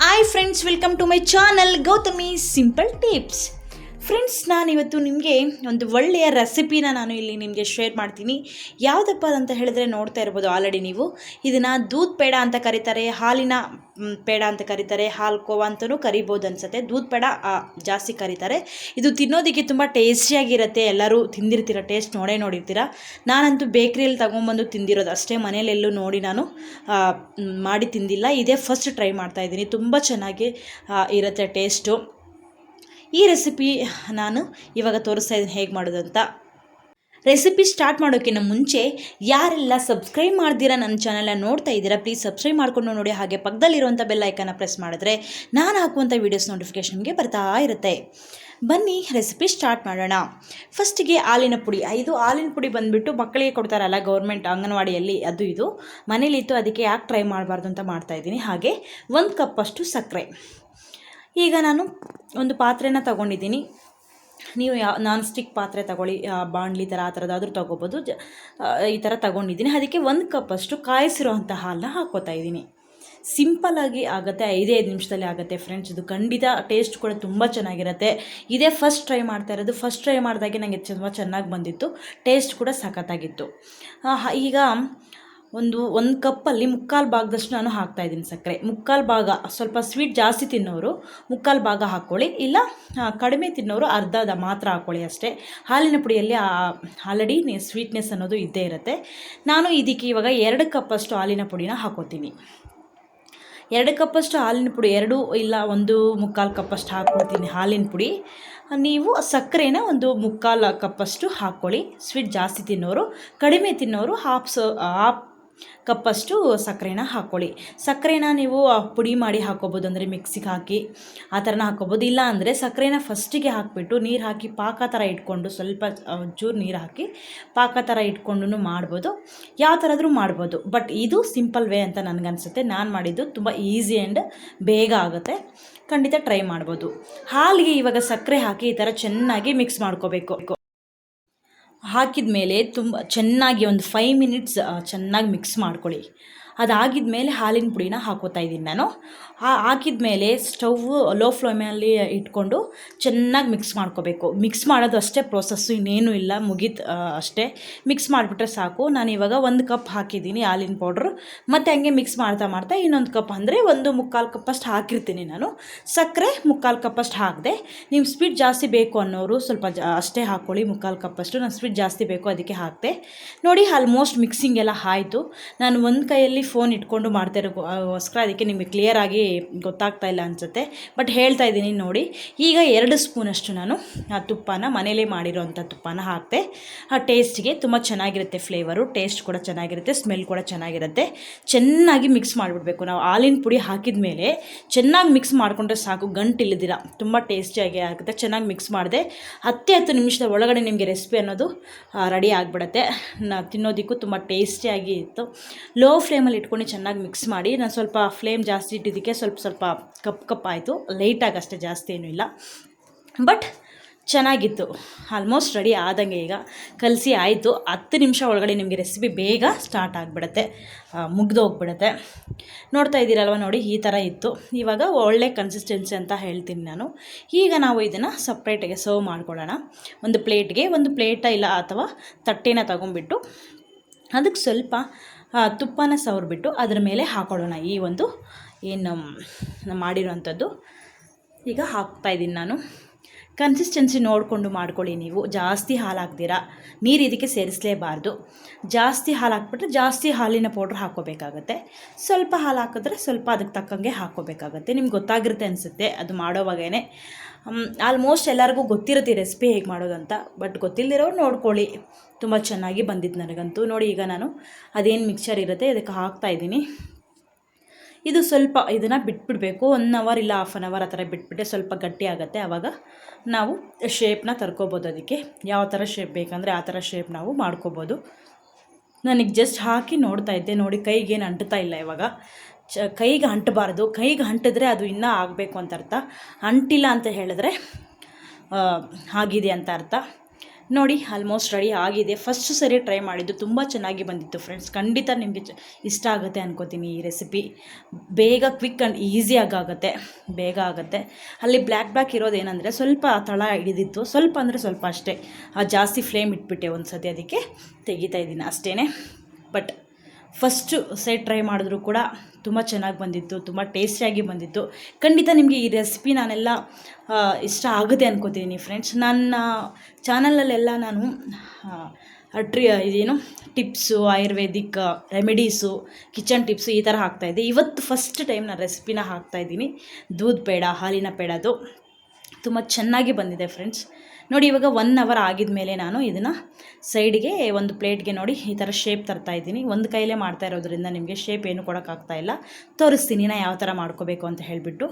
Hi friends, welcome to my channel Gautami simple tips. Friends, ನಾನಿವತ್ತು ನಿಮಗೆ ಒಂದು ಒಳ್ಳೆಯ ರೆಸಿಪಿನ ನಾನು ಇಲ್ಲಿ ನಿಮಗೆ ಶೇರ್ ಮಾಡ್ತೀನಿ. ಯಾವುದಪ್ಪ ಅಂತ ಹೇಳಿದ್ರೆ ನೋಡ್ತಾ ಇರ್ಬೋದು ಆಲ್ರೆಡಿ ನೀವು. ಇದನ್ನು ದೂದ್ ಪೇಡ ಅಂತ ಕರೀತಾರೆ, ಹಾಲಿನ ಪೇಡ ಅಂತ ಕರೀತಾರೆ, ಹಾಲು ಕೋವಾ ಅಂತಲೂ ಕರಿಬೋದು ಅನಿಸುತ್ತೆ. ದೂದ್ ಪೇಡ ಜಾಸ್ತಿ ಕರೀತಾರೆ. ಇದು ತಿನ್ನೋದಕ್ಕೆ ತುಂಬ ಟೇಸ್ಟಿಯಾಗಿರುತ್ತೆ. ಎಲ್ಲರೂ ತಿಂದಿರ್ತೀರ, ಟೇಸ್ಟ್ ನೋಡಿರ್ತೀರ. ನಾನಂತೂ ಬೇಕ್ರಿಯಲ್ಲಿ ತೊಗೊಂಬಂದು ತಿಂದಿರೋದು ಅಷ್ಟೇ, ಮನೆಯಲ್ಲೆಲ್ಲೂ ನೋಡಿ ನಾನು ಮಾಡಿ ತಿಂದಿಲ್ಲ. ಇದೇ ಫಸ್ಟ್ ಟ್ರೈ ಮಾಡ್ತಾಯಿದ್ದೀನಿ. ತುಂಬ ಚೆನ್ನಾಗಿ ಇರುತ್ತೆ ಟೇಸ್ಟು. ಈ ರೆಸಿಪಿ ನಾನು ಇವಾಗ ತೋರಿಸ್ತಾ ಇದ್ದೀನಿ ಹೇಗೆ ಮಾಡೋದು ಅಂತ. ರೆಸಿಪಿ ಸ್ಟಾರ್ಟ್ ಮಾಡೋಕ್ಕಿಂತ ಮುಂಚೆ ಯಾರೆಲ್ಲ ಸಬ್ಸ್ಕ್ರೈಬ್ ಮಾಡ್ದಿರಾ ನನ್ನ ಚಾನಲ್ನ ನೋಡ್ತಾ ಇದ್ದೀರಾ, ಪ್ಲೀಸ್ ಸಬ್ಸ್ಕ್ರೈಬ್ ಮಾಡ್ಕೊಂಡು ನೋಡಿ. ಹಾಗೆ ಪಕ್ಕದಲ್ಲಿರುವಂಥ ಬೆಲ್ ಐಕನ್ನ ಪ್ರೆಸ್ ಮಾಡಿದ್ರೆ ನಾನು ಹಾಕುವಂಥ ವೀಡಿಯೋಸ್ ನೋಟಿಫಿಕೇಷನ್ ನಿಮಗೆ ಬರ್ತಾ ಇರುತ್ತೆ. ಬನ್ನಿ ರೆಸಿಪಿ ಸ್ಟಾರ್ಟ್ ಮಾಡೋಣ. ಫಸ್ಟಿಗೆ ಹಾಲಿನ ಪುಡಿ. ಇದು ಹಾಲಿನ ಪುಡಿ ಬಂದುಬಿಟ್ಟು ಮಕ್ಕಳಿಗೆ ಕೊಡ್ತಾರಲ್ಲ ಗೌರ್ಮೆಂಟ್ ಅಂಗನವಾಡಿಯಲ್ಲಿ, ಅದು ಇದು ಮನೇಲಿತ್ತು, ಅದಕ್ಕೆ ಯಾಕೆ ಟ್ರೈ ಮಾಡಬಾರ್ದು ಅಂತ ಮಾಡ್ತಾಯಿದ್ದೀನಿ. ಹಾಗೆ 1 ಕಪ್ಪಷ್ಟು ಸಕ್ಕರೆ. ಈಗ ನಾನು ಒಂದು ಪಾತ್ರೆನ ತೊಗೊಂಡಿದ್ದೀನಿ. ನೀವು ನಾನ್ ಸ್ಟಿಕ್ ಪಾತ್ರೆ ತೊಗೊಳ್ಳಿ, ಬಾಣಲಿ ಥರ ಆ ಥರದ್ದಾದರೂ ತೊಗೋಬೋದು. ಈ ಥರ ತೊಗೊಂಡಿದ್ದೀನಿ. ಅದಕ್ಕೆ 1 ಕಪ್ಪಷ್ಟು ಕಾಯಿಸಿರೋವಂಥ ಹಾಲನ್ನ ಹಾಕ್ಕೋತಾ ಇದ್ದೀನಿ. ಸಿಂಪಲ್ಲಾಗಿ ಆಗುತ್ತೆ, 5 ನಿಮಿಷದಲ್ಲಿ ಆಗುತ್ತೆ ಫ್ರೆಂಡ್ಸ್. ಇದು ಖಂಡಿತ ಟೇಸ್ಟ್ ಕೂಡ ತುಂಬ ಚೆನ್ನಾಗಿರುತ್ತೆ. ಇದೇ ಫಸ್ಟ್ ಟ್ರೈ ಮಾಡ್ತಾ ಇರೋದು. ಫಸ್ಟ್ ಟ್ರೈ ಮಾಡಿದಾಗೆ ನನಗೆ ತುಂಬ ಚೆನ್ನಾಗಿ ಬಂದಿತ್ತು, ಟೇಸ್ಟ್ ಕೂಡ ಸಖತ್ತಾಗಿತ್ತು. ಈಗ ಒಂದು ಕಪ್ಪಲ್ಲಿ 3/4 ಭಾಗದಷ್ಟು ನಾನು ಹಾಕ್ತಾಯಿದ್ದೀನಿ ಸಕ್ಕರೆ. 3/4 ಭಾಗ, ಸ್ವಲ್ಪ ಸ್ವೀಟ್ ಜಾಸ್ತಿ ತಿನ್ನೋರು 3/4 ಭಾಗ ಹಾಕ್ಕೊಳ್ಳಿ, ಇಲ್ಲ ಕಡಿಮೆ ತಿನ್ನೋರು ಅರ್ಧದ ಮಾತ್ರ ಹಾಕ್ಕೊಳ್ಳಿ ಅಷ್ಟೇ. ಹಾಲಿನ ಪುಡಿಯಲ್ಲಿ ಆಲ್ರೆಡಿ ಸ್ವೀಟ್ನೆಸ್ ಅನ್ನೋದು ಇದ್ದೇ ಇರುತ್ತೆ. ನಾನು ಇದಕ್ಕೆ ಇವಾಗ 2 ಕಪ್ಪಷ್ಟು ಹಾಲಿನ ಪುಡಿನ ಹಾಕೋತೀನಿ. 2 ಕಪ್ಪಷ್ಟು ಹಾಲಿನ ಪುಡಿ, 2 ಇಲ್ಲ 1/4 ಕಪ್ಪಷ್ಟು ಹಾಕ್ಕೊಳ್ತೀನಿ ಹಾಲಿನ ಪುಡಿ. ನೀವು ಸಕ್ಕರೆನ 1/4 ಕಪ್ಪಷ್ಟು ಹಾಕ್ಕೊಳ್ಳಿ. ಸ್ವೀಟ್ ಜಾಸ್ತಿ ತಿನ್ನೋರು, ಕಡಿಮೆ ತಿನ್ನೋರು ಹಾಫ್ ಕಪ್ಪಷ್ಟು ಸಕ್ಕರೆನ ಹಾಕ್ಕೊಳ್ಳಿ. ಸಕ್ಕರೆನ ನೀವು ಪುಡಿ ಮಾಡಿ ಹಾಕ್ಕೋಬೋದು, ಅಂದರೆ ಮಿಕ್ಸಿಗೆ ಹಾಕಿ ಆ ಥರನ ಹಾಕ್ಕೋಬೋದು. ಇಲ್ಲ ಅಂದರೆ ಸಕ್ಕರೆನ ಫಸ್ಟಿಗೆ ಹಾಕಿಬಿಟ್ಟು ನೀರು ಹಾಕಿ ಪಾಕ ಥರ ಇಟ್ಕೊಂಡು, ಸ್ವಲ್ಪ ಚೂರು ನೀರು ಹಾಕಿ ಪಾಕ ಥರ ಇಟ್ಕೊಂಡು ಮಾಡ್ಬೋದು. ಯಾವ ಥರದ್ರೂ ಮಾಡ್ಬೋದು, ಬಟ್ ಇದು ಸಿಂಪಲ್ ವೇ ಅಂತ ನನಗನ್ಸುತ್ತೆ. ನಾನು ಮಾಡಿದ್ದು ತುಂಬ ಈಸಿ ಆ್ಯಂಡ್ ಬೇಗ ಆಗುತ್ತೆ. ಖಂಡಿತ ಟ್ರೈ ಮಾಡ್ಬೋದು. ಹಾಲಿಗೆ ಇವಾಗ ಸಕ್ಕರೆ ಹಾಕಿ ಈ ಥರ ಚೆನ್ನಾಗಿ ಮಿಕ್ಸ್ ಮಾಡ್ಕೋಬೇಕು. ಹಾಕಿದ ಮೇಲೆ ತುಂಬ ಚೆನ್ನಾಗಿ ಒಂದು 5 ಮಿನಿಟ್ಸ್ ಚೆನ್ನಾಗಿ ಮಿಕ್ಸ್ ಮಾಡ್ಕೊಳ್ಳಿ. ಅದಾಗಿದ ಮೇಲೆ ಹಾಲಿನ ಪುಡಿನ ಹಾಕೋತಾ ಇದ್ದೀನಿ ನಾನು. ಹಾಕಿದ ಮೇಲೆ ಸ್ಟವ್ ಲೋ ಫ್ಲೇಮಲ್ಲಿ ಇಟ್ಕೊಂಡು ಚೆನ್ನಾಗಿ ಮಿಕ್ಸ್ ಮಾಡ್ಕೋಬೇಕು. ಮಿಕ್ಸ್ ಮಾಡೋದು ಅಷ್ಟೇ ಪ್ರೋಸೆಸ್ಸು, ಇನ್ನೇನು ಇಲ್ಲ, ಮುಗೀತು ಅಷ್ಟೇ. ಮಿಕ್ಸ್ ಮಾಡಿಬಿಟ್ರೆ ಸಾಕು. ನಾನು ಇವಾಗ 1 ಕಪ್ ಹಾಕಿದ್ದೀನಿ ಹಾಲಿನ ಪೌಡ್ರು, ಮತ್ತು ಹಂಗೆ ಮಿಕ್ಸ್ ಮಾಡ್ತಾ ಇನ್ನೊಂದು ಕಪ್, ಅಂದರೆ 1/4 ಕಪ್ಪಷ್ಟು ಹಾಕಿರ್ತೀನಿ ನಾನು. ಸಕ್ಕರೆ 3/4 ಕಪ್ಪಷ್ಟು ಹಾಕಿದೆ. ನೀವು ಸ್ವೀಟ್ ಜಾಸ್ತಿ ಬೇಕು ಅನ್ನೋರು ಸ್ವಲ್ಪ ಅಷ್ಟೇ ಹಾಕ್ಕೊಳ್ಳಿ, 3/4 ಕಪ್ಪಷ್ಟು. ನಾನು ಸ್ವೀಟ್ ಜಾಸ್ತಿ ಬೇಕು ಅದಕ್ಕೆ ಹಾಕಿದೆ. ನೋಡಿ, ಆಲ್ಮೋಸ್ಟ್ ಮಿಕ್ಸಿಂಗ್ ಎಲ್ಲ ಆಯಿತು. ನಾನು ಒಂದು ಕೈಯಲ್ಲಿ ಫೋನ್ ಇಟ್ಕೊಂಡು ಮಾಡ್ತಾ ಇರೋಕ್ಕೋಸ್ಕರ ಅದಕ್ಕೆ ನಿಮಗೆ ಕ್ಲಿಯರಾಗಿ ಗೊತ್ತಾಗ್ತಾ ಇಲ್ಲ ಅನಿಸುತ್ತೆ, ಬಟ್ ಹೇಳ್ತಾ ಇದ್ದೀನಿ ನೋಡಿ. ಈಗ 2 ಸ್ಪೂನಷ್ಟು ನಾನು ಆ ತುಪ್ಪನ, ಮನೇಲೇ ಮಾಡಿರೋವಂಥ ತುಪ್ಪನ ಹಾಕಿದೆ. ಆ ಟೇಸ್ಟಿಗೆ ತುಂಬ ಚೆನ್ನಾಗಿರುತ್ತೆ, ಫ್ಲೇವರು ಟೇಸ್ಟ್ ಕೂಡ ಚೆನ್ನಾಗಿರುತ್ತೆ, ಸ್ಮೆಲ್ ಕೂಡ ಚೆನ್ನಾಗಿರುತ್ತೆ. ಚೆನ್ನಾಗಿ ಮಿಕ್ಸ್ ಮಾಡಿಬಿಡ್ಬೇಕು. ನಾವು ಹಾಲಿನ ಪುಡಿ ಹಾಕಿದ ಮೇಲೆ ಚೆನ್ನಾಗಿ ಮಿಕ್ಸ್ ಮಾಡಿಕೊಂಡ್ರೆ ಸಾಕು, ಗಂಟಿಲ್ಲದಿರ ತುಂಬ ಟೇಸ್ಟಿಯಾಗಿ ಆಗುತ್ತೆ. ಚೆನ್ನಾಗಿ ಮಿಕ್ಸ್ ಮಾಡಿದೆ. 10 ನಿಮಿಷದ ಒಳಗಡೆ ನಿಮಗೆ ರೆಸಿಪಿ ಅನ್ನೋದು ರೆಡಿ ಆಗಿಬಿಡುತ್ತೆ. ತಿನ್ನೋದಕ್ಕೂ ತುಂಬ ಟೇಸ್ಟಿಯಾಗಿ ಇತ್ತು. ಲೋ ಫ್ಲೇಮಲ್ಲಿ ಇಟ್ಕೊಂಡು ಚೆನ್ನಾಗಿ ಮಿಕ್ಸ್ ಮಾಡಿ. ನಾನು ಸ್ವಲ್ಪ ಫ್ಲೇಮ್ ಜಾಸ್ತಿ ಇಟ್ಟಿದ್ದಕ್ಕೆ ಸ್ವಲ್ಪ ಕಪ್ ಆಯಿತು, ಲೈಟಾಗಿ ಅಷ್ಟೇ, ಜಾಸ್ತಿ ಏನೂ ಇಲ್ಲ, ಬಟ್ ಚೆನ್ನಾಗಿತ್ತು. ಆಲ್ಮೋಸ್ಟ್ ರೆಡಿ ಆದಂಗೆ. ಈಗ ಕಲಸಿ ಆಯಿತು. 10 ನಿಮಿಷ ಒಳಗಡೆ ನಿಮಗೆ ರೆಸಿಪಿ ಬೇಗ ಸ್ಟಾರ್ಟ್ ಆಗಿಬಿಡುತ್ತೆ, ಮುಗ್ದೋಗ್ಬಿಡುತ್ತೆ. ನೋಡ್ತಾ ಇದ್ದೀರಲ್ವ, ನೋಡಿ ಈ ಥರ ಇತ್ತು. ಇವಾಗ ಒಳ್ಳೆ ಕನ್ಸಿಸ್ಟೆನ್ಸಿ ಅಂತ ಹೇಳ್ತೀನಿ ನಾನು. ಈಗ ನಾವು ಇದನ್ನು ಸಪ್ರೇಟಾಗಿ ಸರ್ವ್ ಮಾಡ್ಕೊಳ್ಳೋಣ. ಒಂದು ಪ್ಲೇಟ ಇಲ್ಲ ಅಥವಾ ತಟ್ಟೆನ ತೊಗೊಂಬಿಟ್ಟು ಅದಕ್ಕೆ ಸ್ವಲ್ಪ ತುಪ್ಪನ ಸವರ್ಬಿಟ್ಟು ಅದ್ರ ಮೇಲೆ ಹಾಕೊಳ್ಳೋಣ. ಈ ಒಂದು ಏನು ಮಾಡಿರೋವಂಥದ್ದು ಈಗ ಹಾಕ್ತಾಯಿದ್ದೀನಿ ನಾನು. ಕನ್ಸಿಸ್ಟೆನ್ಸಿ ನೋಡಿಕೊಂಡು ಮಾಡ್ಕೊಳ್ಳಿ. ನೀವು ಜಾಸ್ತಿ ಹಾಲು ಹಾಕ್ತೀರಾ, ನೀರು ಇದಕ್ಕೆ ಸೇರಿಸಲೇಬಾರ್ದು. ಜಾಸ್ತಿ ಹಾಲು ಹಾಕ್ಬಿಟ್ರೆ ಜಾಸ್ತಿ ಹಾಲಿನ ಪೌಡ್ರ್ ಹಾಕ್ಕೋಬೇಕಾಗತ್ತೆ. ಸ್ವಲ್ಪ ಹಾಲು ಹಾಕಿದ್ರೆ ಸ್ವಲ್ಪ ಅದಕ್ಕೆ ತಕ್ಕಂಗೆ ಹಾಕ್ಕೋಬೇಕಾಗತ್ತೆ. ನಿಮ್ಗೆ ಗೊತ್ತಾಗಿರುತ್ತೆ ಅನಿಸುತ್ತೆ ಅದು ಮಾಡೋವಾಗೇ. ಆಲ್ಮೋಸ್ಟ್ ಎಲ್ಲರಿಗೂ ಗೊತ್ತಿರುತ್ತೆ ಈ ರೆಸಿಪಿ ಹೇಗೆ ಮಾಡೋದು ಅಂತ, ಬಟ್ ಗೊತ್ತಿಲ್ಲದಿರೋರು ನೋಡ್ಕೊಳ್ಳಿ. ತುಂಬ ಚೆನ್ನಾಗಿ ಬಂದಿದ್ದು ನನಗಂತೂ. ನೋಡಿ, ಈಗ ನಾನು ಅದೇನು ಮಿಕ್ಸರ್ ಇರುತ್ತೆ ಅದಕ್ಕೆ ಹಾಕ್ತಾಯಿದ್ದೀನಿ. ಇದು ಸ್ವಲ್ಪ ಇದನ್ನು ಬಿಟ್ಬಿಡಬೇಕು, 1 ಅವರ್ ಇಲ್ಲ ಹಾಫ್ ಆನ್ ಅವರ್ ಆ ಥರ ಬಿಟ್ಬಿಟ್ಟೆ ಸ್ವಲ್ಪ ಗಟ್ಟಿ ಆಗುತ್ತೆ. ಆವಾಗ ನಾವು ಶೇಪ್ನ ತರ್ಕೋಬೋದು. ಅದಕ್ಕೆ ಯಾವ ಥರ ಶೇಪ್ ಬೇಕಂದರೆ ಆ ಥರ ಶೇಪ್ ನಾವು ಮಾಡ್ಕೋಬೋದು. ನನಗೆ ಜಸ್ಟ್ ಹಾಕಿ ನೋಡ್ತಾ ಇದ್ದೆ. ನೋಡಿ, ಕೈಗೇನು ಅಂಟ್ತಾ ಇಲ್ಲ ಇವಾಗ. ಕೈಗೆ ಅಂಟಬಾರ್ದು. ಕೈಗೆ ಅಂಟಿದ್ರೆ ಅದು ಇನ್ನೂ ಆಗಬೇಕು ಅಂತ ಅರ್ಥ. ಅಂಟಿಲ್ಲ ಅಂತ ಹೇಳಿದ್ರೆ ಆಗಿದೆ ಅಂತ ಅರ್ಥ. ನೋಡಿ ಆಲ್ಮೋಸ್ಟ್ ರೆಡಿ ಆಗಿದೆ. ಫಸ್ಟ್ ಸರಿ ಟ್ರೈ ಮಾಡಿದ್ದು ತುಂಬ ಚೆನ್ನಾಗಿ ಬಂದಿತ್ತು ಫ್ರೆಂಡ್ಸ್. ಖಂಡಿತ ನಿಮಗೆ ಇಷ್ಟ ಆಗುತ್ತೆ ಅನ್ಕೋತೀನಿ ಈ ರೆಸಿಪಿ. ಬೇಗ ಕ್ವಿಕ್ ಆ್ಯಂಡ್ ಈಸಿಯಾಗಿ ಆಗುತ್ತೆ, ಬೇಗ ಆಗುತ್ತೆ. ಅಲ್ಲಿ ಬ್ಲ್ಯಾಕ್ ಇರೋದೇನೆಂದರೆ ಸ್ವಲ್ಪ ತಳ ಹಿಡಿದಿತ್ತು, ಸ್ವಲ್ಪ ಅಂದರೆ ಸ್ವಲ್ಪ ಅಷ್ಟೇ. ಜಾಸ್ತಿ ಫ್ಲೇಮ್ ಇಟ್ಬಿಟ್ಟೆ ಒಂದು ಸತಿ, ಅದಕ್ಕೆ ತೆಗಿತಾ ಇದ್ದೀನಿ ಅಷ್ಟೇ. ಬಟ್ ಫಸ್ಟು ಸೈಡ್ ಟ್ರೈ ಮಾಡಿದ್ರು ಕೂಡ ತುಂಬ ಚೆನ್ನಾಗಿ ಬಂದಿತ್ತು, ತುಂಬ ಟೇಸ್ಟಿಯಾಗಿ ಬಂದಿತ್ತು. ಖಂಡಿತ ನಿಮಗೆ ಈ ರೆಸಿಪಿ ನಾನೆಲ್ಲ ಇಷ್ಟ ಆಗುತ್ತೆ ಅನ್ಕೋತೀನಿ ಫ್ರೆಂಡ್ಸ್. ನನ್ನ ಚಾನಲಲ್ಲೆಲ್ಲ ನಾನು ಇದೇನು tips, Ayurvedic remedies, kitchen tips ಈ ಥರ ಹಾಕ್ತಾಯಿದ್ದೆ. ಇವತ್ತು ಫಸ್ಟ್ ಟೈಮ್ ನಾನು ರೆಸಿಪಿನ ಹಾಕ್ತಾಯಿದ್ದೀನಿ. ದೂದ್ ಪೇಡ, ಹಾಲಿನ ಪೇಡದು ತುಂಬ ಚೆನ್ನಾಗಿ ಬಂದಿದೆ ಫ್ರೆಂಡ್ಸ್. ನೋಡಿ ಇವಾಗ 1 ಅವರ್ ಆಗಿದ ಮೇಲೆ ನಾನು ಇದನ್ನು ಸೈಡ್ಗೆ ಒಂದು ಪ್ಲೇಟ್ಗೆ ನೋಡಿ ಈ ಥರ ಶೇಪ್ ತರ್ತಾಯಿದ್ದೀನಿ. ಒಂದು ಕೈಲೇ ಮಾಡ್ತಾ ಇರೋದ್ರಿಂದ ನಿಮಗೆ ಶೇಪ್ ಏನು ಕೊಡೋಕ್ಕಾಗ್ತಾಯಿಲ್ಲ. ತೋರಿಸ್ತೀನಿ ನಾನು ಯಾವ ಥರ ಮಾಡ್ಕೋಬೇಕು ಅಂತ ಹೇಳಿಬಿಟ್ಟು.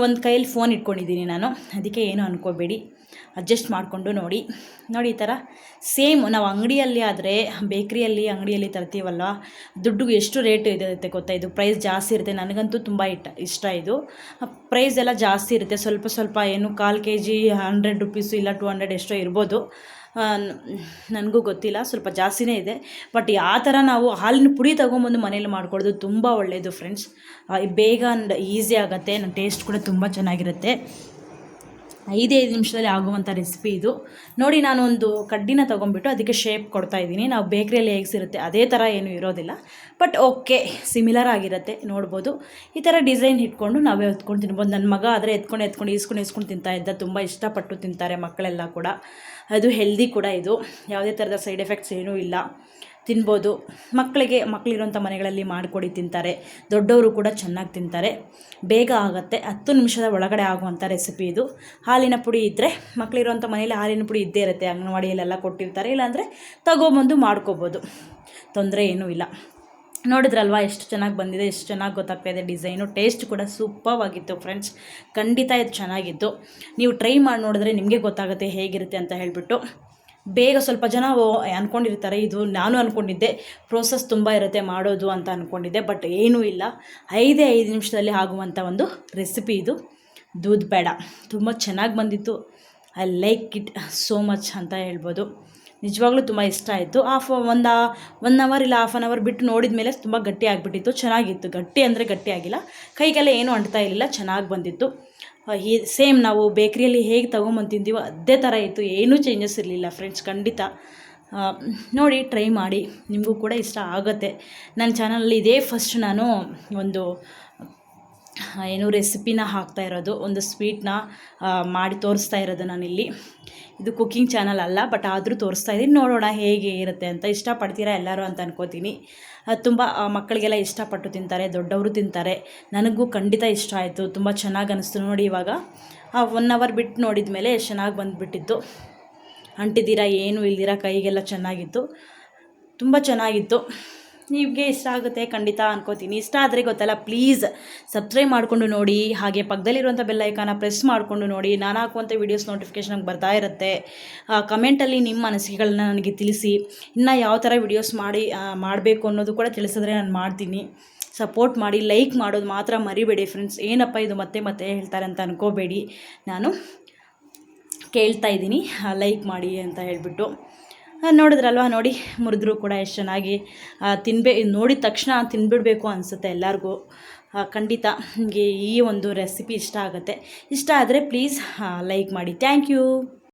ಒಂದು ಕೈಯಲ್ಲಿ ಫೋನ್ ಇಟ್ಕೊಂಡಿದ್ದೀನಿ ನಾನು, ಅದಕ್ಕೆ ಏನು ಅಂದ್ಕೋಬೇಡಿ, ಅಡ್ಜಸ್ಟ್ ಮಾಡಿಕೊಂಡು ನೋಡಿ. ನೋಡಿ ಈ ಥರ ಸೇಮ್ ನಾವು ಅಂಗಡಿಯಲ್ಲಿ ಆದರೆ, ಬೇಕ್ರಿಯಲ್ಲಿ ಅಂಗಡಿಯಲ್ಲಿ ತರ್ತೀವಲ್ಲ, ದುಡ್ಡು ಎಷ್ಟು ರೇಟ್ ಇರುತ್ತೆ ಗೊತ್ತಾ? ಇದು ಪ್ರೈಸ್ ಜಾಸ್ತಿ ಇರುತ್ತೆ. ನನಗಂತೂ ತುಂಬ ಇಷ್ಟ. ಇದು ಪ್ರೈಸ್ ಎಲ್ಲ ಜಾಸ್ತಿ ಇರುತ್ತೆ. ಸ್ವಲ್ಪ ಏನು 1/4 kg 100 ರುಪೀಸು ಇಲ್ಲ 200 ಎಷ್ಟೋ ಇರ್ಬೋದು, ನನಗೂ ಗೊತ್ತಿಲ್ಲ, ಸ್ವಲ್ಪ ಜಾಸ್ತಿನೇ ಇದೆ. ಬಟ್ ಆ ಥರ ನಾವು ಹಾಲಿನ ಪುಡಿ ತೊಗೊಂಬಂದು ಮನೇಲಿ ಮಾಡ್ಕೊಳ್ಳೋದು ತುಂಬ ಒಳ್ಳೆಯದು ಫ್ರೆಂಡ್ಸ್. ಬೇಗ ಆ್ಯಂಡ್ ಈಸಿ ಆಗುತ್ತೆ, ಟೇಸ್ಟ್ ಕೂಡ ತುಂಬ ಚೆನ್ನಾಗಿರುತ್ತೆ. 5 ನಿಮಿಷದಲ್ಲಿ ಆಗುವಂಥ ರೆಸಿಪಿ ಇದು. ನೋಡಿ ನಾನು ಒಂದು ಕಡ್ಡಿನ ತೊಗೊಂಡ್ಬಿಟ್ಟು ಅದಕ್ಕೆ ಶೇಪ್ ಕೊಡ್ತಾಯಿದ್ದೀನಿ. ನಾವು ಬೇಕ್ರಿಯಲ್ಲಿ ಹೇಗೆ ಸಿರುತ್ತೆ ಅದೇ ಥರ ಏನೂ ಇರೋದಿಲ್ಲ, ಬಟ್ ಓಕೆ ಸಿಮಿಲರ್ ಆಗಿರುತ್ತೆ. ನೋಡ್ಬೋದು ಈ ಥರ ಡಿಸೈನ್ ಇಟ್ಕೊಂಡು ನಾವೇ ಎತ್ಕೊಂಡು ತಿನ್ಬೋದು. ನನ್ನ ಮಗ ಆದರೆ ಎತ್ಕೊಂಡು ಈಸ್ಕೊಂಡು ತಿಂತಾ ಇದ್ದ. ತುಂಬ ಇಷ್ಟಪಟ್ಟು ತಿಂತಾರೆ ಮಕ್ಕಳೆಲ್ಲ ಕೂಡ. ಅದು ಹೆಲ್ದಿ ಕೂಡ. ಇದು ಯಾವುದೇ ಥರದ ಸೈಡ್ ಎಫೆಕ್ಟ್ಸ್ ಏನೂ ಇಲ್ಲ, ತಿನ್ಬೋದು. ಮಕ್ಕಳಿರೋಂಥ ಮನೆಗಳಲ್ಲಿ ಮಾಡಿಕೊಡಿ, ತಿಂತಾರೆ. ದೊಡ್ಡವರು ಕೂಡ ಚೆನ್ನಾಗಿ ತಿಂತಾರೆ. ಬೇಗ ಆಗುತ್ತೆ, 10 ನಿಮಿಷದ ಒಳಗಡೆ ಆಗುವಂಥ ರೆಸಿಪಿ ಇದು. ಹಾಲಿನ ಪುಡಿ ಇದ್ದರೆ, ಮಕ್ಕಳಿರೋಂಥ ಮನೇಲಿ ಹಾಲಿನ ಪುಡಿ ಇದ್ದೇ ಇರುತ್ತೆ, ಅಂಗನವಾಡಿಯಲ್ಲೆಲ್ಲ ಕೊಟ್ಟಿರ್ತಾರೆ. ಇಲ್ಲಾಂದರೆ ತಗೊಬಂದು ಮಾಡ್ಕೋಬೋದು, ತೊಂದರೆ ಏನೂ ಇಲ್ಲ. ನೋಡಿದ್ರಲ್ವಾ ಎಷ್ಟು ಚೆನ್ನಾಗಿ ಬಂದಿದೆ, ಎಷ್ಟು ಚೆನ್ನಾಗಿ ಗೊತ್ತಾಗ್ತಾ ಇದೆ ಡಿಸೈನು. ಟೇಸ್ಟ್ ಕೂಡ ಸೂಪರ್ವಾಗಿತ್ತು ಫ್ರೆಂಡ್ಸ್. ಖಂಡಿತ ಇದು ಚೆನ್ನಾಗಿತ್ತು. ನೀವು ಟ್ರೈ ಮಾಡಿ ನೋಡಿದ್ರೆ ನಿಮಗೆ ಗೊತ್ತಾಗುತ್ತೆ ಹೇಗಿರುತ್ತೆ ಅಂತ ಹೇಳಿಬಿಟ್ಟು. ಬೇಗ ಸ್ವಲ್ಪ ಜನ ಅಂದ್ಕೊಂಡಿರ್ತಾರೆ, ಇದು ನಾನು ಅಂದ್ಕೊಂಡಿದ್ದೆ ಪ್ರೋಸೆಸ್ ತುಂಬ ಇರುತ್ತೆ ಮಾಡೋದು ಅಂತ ಅಂದ್ಕೊಂಡಿದ್ದೆ, ಬಟ್ ಏನೂ ಇಲ್ಲ. 5 ನಿಮಿಷದಲ್ಲಿ ಆಗುವಂಥ ಒಂದು ರೆಸಿಪಿ ಇದು. ದೂದ್ ಪೇಡ ತುಂಬ ಚೆನ್ನಾಗಿ ಬಂದಿತ್ತು. I like it so much ಅಂತ ಹೇಳ್ಬೋದು. ನಿಜವಾಗ್ಲೂ ತುಂಬ ಇಷ್ಟ ಆಯಿತು. ಒಂದು 1 ಅವರ್ ಇಲ್ಲ 1/2 ಅವರ್ ಬಿಟ್ಟು ನೋಡಿದ ಮೇಲೆ ತುಂಬ ಗಟ್ಟಿ ಆಗಿಬಿಟ್ಟಿತ್ತು. ಚೆನ್ನಾಗಿತ್ತು. ಗಟ್ಟಿ ಅಂದರೆ ಗಟ್ಟಿ ಆಗಿಲ್ಲ, ಕೈಗೆಲ್ಲ ಏನೂ ಅಂಟ್ತಾ ಇರಲಿಲ್ಲ, ಚೆನ್ನಾಗಿ ಬಂದಿತ್ತು. ಸೇಮ್ ನಾವು ಬೇಕ್ರಿಯಲ್ಲಿ ಹೇಗೆ ತೊಗೊಂಬಂದು ತಿಂತೀವೋ ಅದೇ ಥರ ಇತ್ತು, ಏನೂ ಚೇಂಜಸ್ ಇರಲಿಲ್ಲ ಫ್ರೆಂಡ್ಸ್. ಖಂಡಿತ ನೋಡಿ, ಟ್ರೈ ಮಾಡಿ, ನಿಮಗೂ ಕೂಡ ಇಷ್ಟ ಆಗುತ್ತೆ. ನನ್ನ ಚಾನಲಲ್ಲಿ ಇದೇ ಫಸ್ಟ್ ನಾನು ಒಂದು ರೆಸಿಪಿನ ಹಾಕ್ತಾ ಇರೋದು, ಒಂದು ಸ್ವೀಟ್ನ ಮಾಡಿ ತೋರಿಸ್ತಾ ಇರೋದು ನಾನಿಲ್ಲಿ. ಇದು ಕುಕ್ಕಿಂಗ್ ಚಾನಲ್ ಅಲ್ಲ, ಬಟ್ ಆದರೂ ತೋರಿಸ್ತಾ ಇದ್ದೀನಿ. ನೋಡೋಣ ಹೇಗೆ ಇರುತ್ತೆ ಅಂತ. ಇಷ್ಟಪಡ್ತೀರಾ ಎಲ್ಲರೂ ಅಂತ ಅನ್ಕೋತೀನಿ. ತುಂಬ ಮಕ್ಕಳಿಗೆಲ್ಲ ಇಷ್ಟಪಟ್ಟು ತಿಂತಾರೆ, ದೊಡ್ಡವರು ತಿಂತಾರೆ. ನನಗೂ ಖಂಡಿತ ಇಷ್ಟ ಆಯಿತು, ತುಂಬ ಚೆನ್ನಾಗಿ ಅನ್ನಿಸ್ತು. ನೋಡಿ ಇವಾಗ 1 ಅವರ್ ಬಿಟ್ಟು ನೋಡಿದ ಮೇಲೆ ಎಷ್ಟು ಚೆನ್ನಾಗಿ ಬಂದುಬಿಟ್ಟಿತ್ತು. ಅಂಟಿದ್ದೀರಾ ಏನೂ ಇಲ್ದಿರ, ಕೈಗೆಲ್ಲ ಚೆನ್ನಾಗಿತ್ತು, ತುಂಬ ಚೆನ್ನಾಗಿತ್ತು. ನಿಮಗೆ ಇಷ್ಟ ಆಗುತ್ತೆ ಖಂಡಿತ ಅನ್ಕೋತೀನಿ. ಇಷ್ಟ ಆದರೆ ಗೊತ್ತಲ್ಲ, ಪ್ಲೀಸ್ ಸಬ್ಸ್ಕ್ರೈಬ್ ಮಾಡಿಕೊಂಡು ನೋಡಿ. ಹಾಗೆ ಪಕ್ಕದಲ್ಲಿರುವಂಥ ಬೆಲ್ ಐಕಾನ ಪ್ರೆಸ್ ಮಾಡಿಕೊಂಡು ನೋಡಿ. ನಾನು ಹಾಕುವಂಥ ವೀಡಿಯೋಸ್ ನೋಟಿಫಿಕೇಷನ್ ನಂಗೆ ಬರ್ತಾ ಇರುತ್ತೆ. ಕಮೆಂಟಲ್ಲಿ ನಿಮ್ಮ ಅನಿಸಿಕೆಗಳನ್ನ ನನಗೆ ತಿಳಿಸಿ. ಇನ್ನು ಯಾವ ಥರ ವೀಡಿಯೋಸ್ ಮಾಡಬೇಕು ಅನ್ನೋದು ಕೂಡ ತಿಳಿಸಿದ್ರೆ ನಾನು ಮಾಡ್ತೀನಿ. ಸಪೋರ್ಟ್ ಮಾಡಿ, ಲೈಕ್ ಮಾಡೋದು ಮಾತ್ರ ಮರಿಬೇಡಿ ಫ್ರೆಂಡ್ಸ್. ಏನಪ್ಪ ಇದು ಮತ್ತೆ ಹೇಳ್ತಾರೆ ಅಂತ ಅನ್ಕೋಬೇಡಿ, ನಾನು ಕೇಳ್ತಾ ಇದ್ದೀನಿ ಲೈಕ್ ಮಾಡಿ ಅಂತ ಹೇಳಿಬಿಟ್ಟು. ನೋಡಿದ್ರಲ್ವ, ನೋಡಿ ಮುರಿದ್ರು ಕೂಡ ಎಷ್ಟು ಚೆನ್ನಾಗಿ ನೋಡಿದ ತಕ್ಷಣ ತಿಂದುಬಿಡಬೇಕು ಅನಿಸುತ್ತೆ ಎಲ್ಲರಿಗೂ. ಖಂಡಿತ ನಿಮಗೆ ಈ ಒಂದು ರೆಸಿಪಿ ಇಷ್ಟ ಆಗುತ್ತೆ. ಇಷ್ಟ ಆದರೆ ಪ್ಲೀಸ್ ಲೈಕ್ ಮಾಡಿ. Thank you.